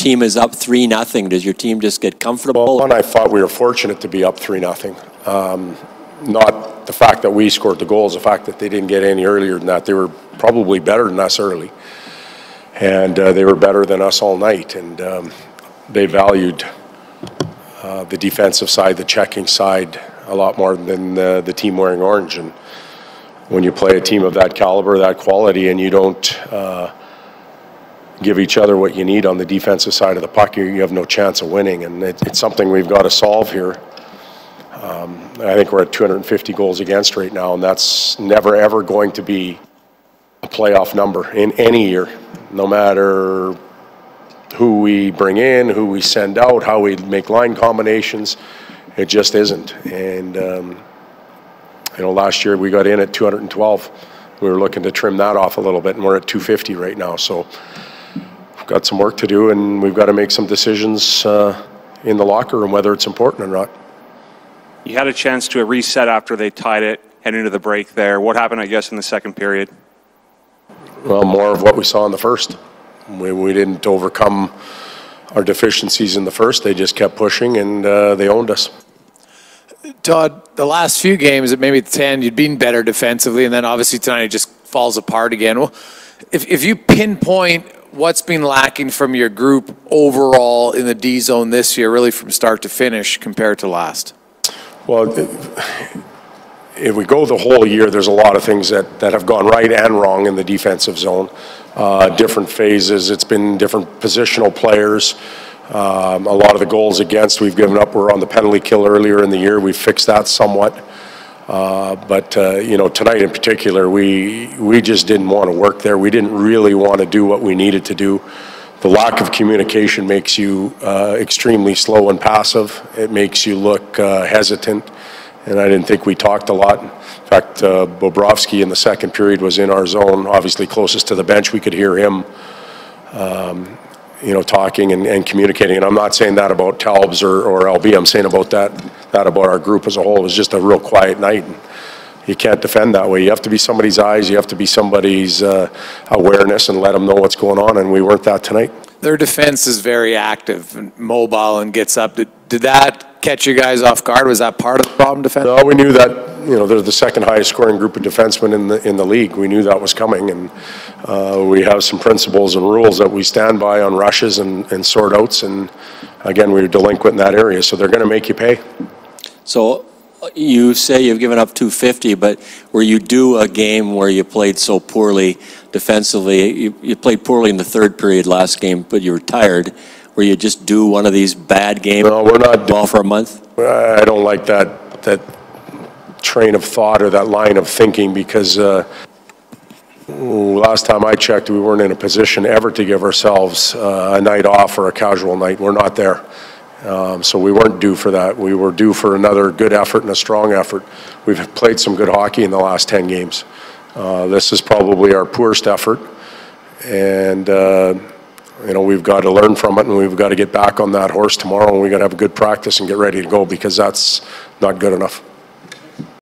team is up 3-0, does your team just get comfortable? Well, and I thought we were fortunate to be up 3-0. Not the fact that we scored the goals, the fact that they didn't get any earlier than that. They were probably better than us early, and they were better than us all night, and they valued the defensive side, the checking side, a lot more than the team wearing orange. And when you play a team of that caliber, that quality, and you don't give each other what you need on the defensive side of the puck, you have no chance of winning. And it's something we've got to solve here. I think we're at 250 goals against right now, and that's never, ever going to be a playoff number in any year, no matter who we bring in, who we send out, how we make line combinations. It just isn't. And last year we got in at 212. We were looking to trim that off a little bit, and we're at 250 right now. So we've got some work to do, and we've got to make some decisions in the locker room, whether it's important or not. You had a chance to reset after they tied it, head into the break there. What happened, I guess, in the second period? Well, more of what we saw in the first. We didn't overcome our deficiencies in the first. They just kept pushing, and they owned us. Todd, the last few games, maybe at 10, you'd been better defensively, and then obviously tonight it just falls apart again. Well, if you pinpoint what's been lacking from your group overall in the D zone this year, really from start to finish compared to last? Well, if we go the whole year, there's a lot of things that have gone right and wrong in the defensive zone. Different phases. It's been different positional players. A lot of the goals against we've given up were on the penalty kill earlier in the year. We fixed that somewhat. But tonight in particular, we just didn't want to work there. We didn't really want to do what we needed to do. The lack of communication makes you extremely slow and passive. It makes you look hesitant, and I didn't think we talked a lot. In fact, Bobrovsky in the second period was in our zone, obviously closest to the bench. We could hear him, talking and communicating. And I'm not saying that about Talbs or LB. I'm saying about that about our group as a whole. It was just a real quiet night. And you can't defend that way. You have to be somebody's eyes. You have to be somebody's awareness and let them know what's going on, and we weren't that tonight. Their defense is very active and mobile and gets up. Did that catch you guys off guard? Was that part of the problem defensively? No, we knew that. They're the second highest scoring group of defensemen in the league. We knew that was coming, and we have some principles and rules that we stand by on rushes and sort outs. And again, we were delinquent in that area, so they're going to make you pay. So you say you've given up 250, but were you due a game where you played so poorly defensively? You played poorly in the third period last game, but you were tired. Were you just due one of these bad games? No, we're not. Ball for a month? I don't like that train of thought or that line of thinking, because last time I checked, we weren't in a position ever to give ourselves a night off or a casual night. We're not there. So we weren't due for that. We were due for another good effort and a strong effort. We've played some good hockey in the last 10 games. This is probably our poorest effort, and we've got to learn from it, and we've got to get back on that horse tomorrow, and we've got to have a good practice and get ready to go, because that's not good enough.